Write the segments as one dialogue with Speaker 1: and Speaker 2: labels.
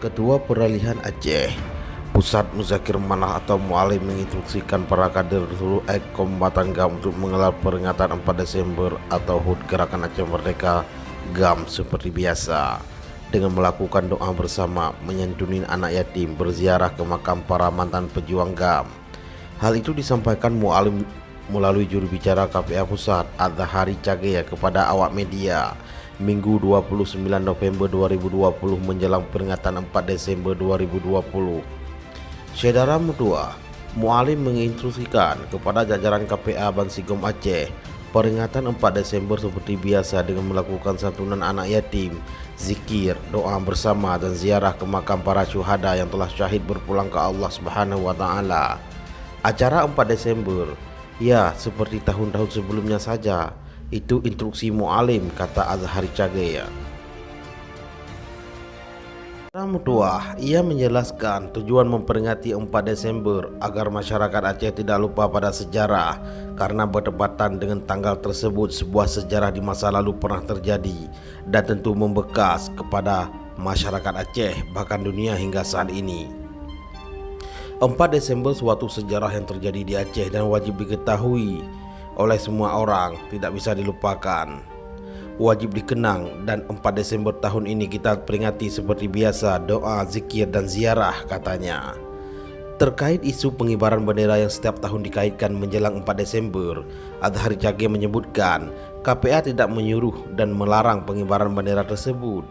Speaker 1: Ketua Peralihan Aceh Pusat Muzakir Manah atau Mualim menginstruksikan para kader seluruh Kombatan GAM untuk menggelar peringatan 4 Desember atau HUT Gerakan Aceh Merdeka GAM seperti biasa dengan melakukan doa bersama, menyantuni anak yatim, berziarah ke makam para mantan pejuang GAM. Hal itu disampaikan Mualim melalui juru bicara KPA Pusat Azhari Cagea kepada awak media Minggu 29 November 2020 menjelang peringatan 4 Desember 2020. Saudara Mutua, Mualim menginstruksikan kepada jajaran KPA Bansigom Aceh peringatan 4 Desember seperti biasa dengan melakukan santunan anak yatim, zikir, doa bersama dan ziarah ke makam para syuhada yang telah syahid berpulang ke Allah Subhanahu wa taala. Acara 4 Desember ya seperti tahun-tahun sebelumnya saja. Itu instruksi Mualim, kata Azhari Cagea. Mutua, ia menjelaskan tujuan memperingati 4 Desember agar masyarakat Aceh tidak lupa pada sejarah karena bertepatan dengan tanggal tersebut sebuah sejarah di masa lalu pernah terjadi dan tentu membekas kepada masyarakat Aceh bahkan dunia hingga saat ini. 4 Desember suatu sejarah yang terjadi di Aceh dan wajib diketahui oleh semua orang, tidak bisa dilupakan, wajib dikenang, dan 4 Desember tahun ini kita peringati seperti biasa, doa, zikir, dan ziarah, katanya. Terkait isu pengibaran bendera yang setiap tahun dikaitkan menjelang 4 Desember, Azhari Cagea menyebutkan KPA tidak menyuruh dan melarang pengibaran bendera tersebut.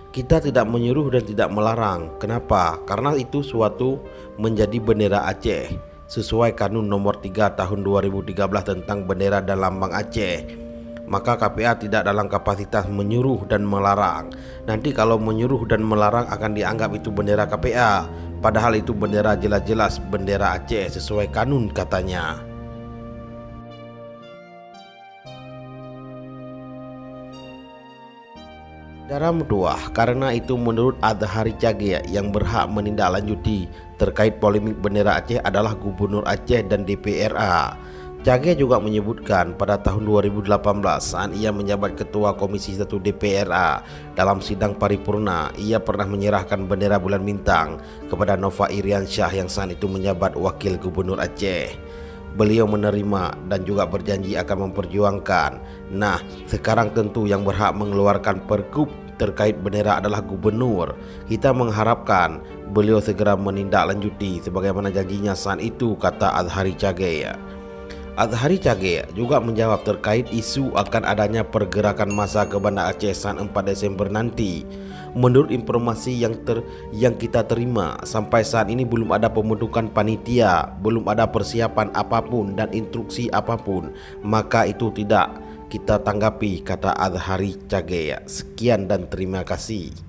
Speaker 1: Kita tidak menyuruh dan tidak melarang. Kenapa? Karena itu suatu menjadi bendera Aceh sesuai Kanun Nomor 3 Tahun 2013 tentang bendera dan lambang Aceh. Maka KPA tidak dalam kapasitas menyuruh dan melarang. Nanti kalau menyuruh dan melarang akan dianggap itu bendera KPA, padahal itu bendera jelas-jelas bendera Aceh sesuai kanun, katanya. Dalam Mutuah, karena itu menurut Azhari Cagea yang berhak menindaklanjuti terkait polemik bendera Aceh adalah Gubernur Aceh dan DPRA. Cagea juga menyebutkan pada tahun 2018 saat ia menjabat Ketua Komisi 1 DPRA dalam sidang paripurna, ia pernah menyerahkan bendera bulan bintang kepada Nova Iriansyah yang saat itu menjabat Wakil Gubernur Aceh. Beliau menerima dan juga berjanji akan memperjuangkan. Nah, sekarang tentu yang berhak mengeluarkan pergub terkait bendera adalah gubernur. Kita mengharapkan beliau segera menindaklanjuti sebagaimana janjinya saat itu, kata Azhari Cagea. Azhari Cagea juga menjawab terkait isu akan adanya pergerakan massa ke Banda Aceh saat 4 Desember nanti. Menurut informasi yang kita terima, sampai saat ini belum ada pembentukan panitia, belum ada persiapan apapun dan instruksi apapun, maka itu tidak kita tanggapi, kata Azhari Cagea. Sekian dan terima kasih.